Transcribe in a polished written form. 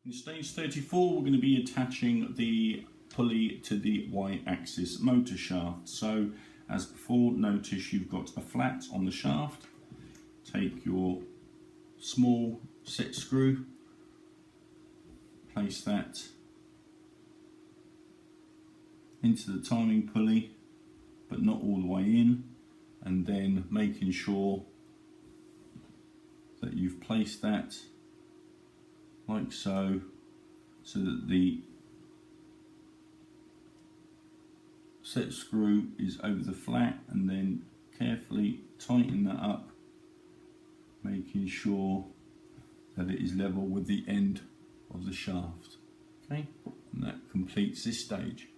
In stage 34 we're going to be attaching the pulley to the Y-axis motor shaft. So as before, notice you've got a flat on the shaft. Take your small set screw, place that into the timing pulley but not all the way in, and then making sure that you've placed that like so, so that the set screw is over the flat, and then carefully tighten that up, making sure that it is level with the end of the shaft. Okay, and that completes this stage.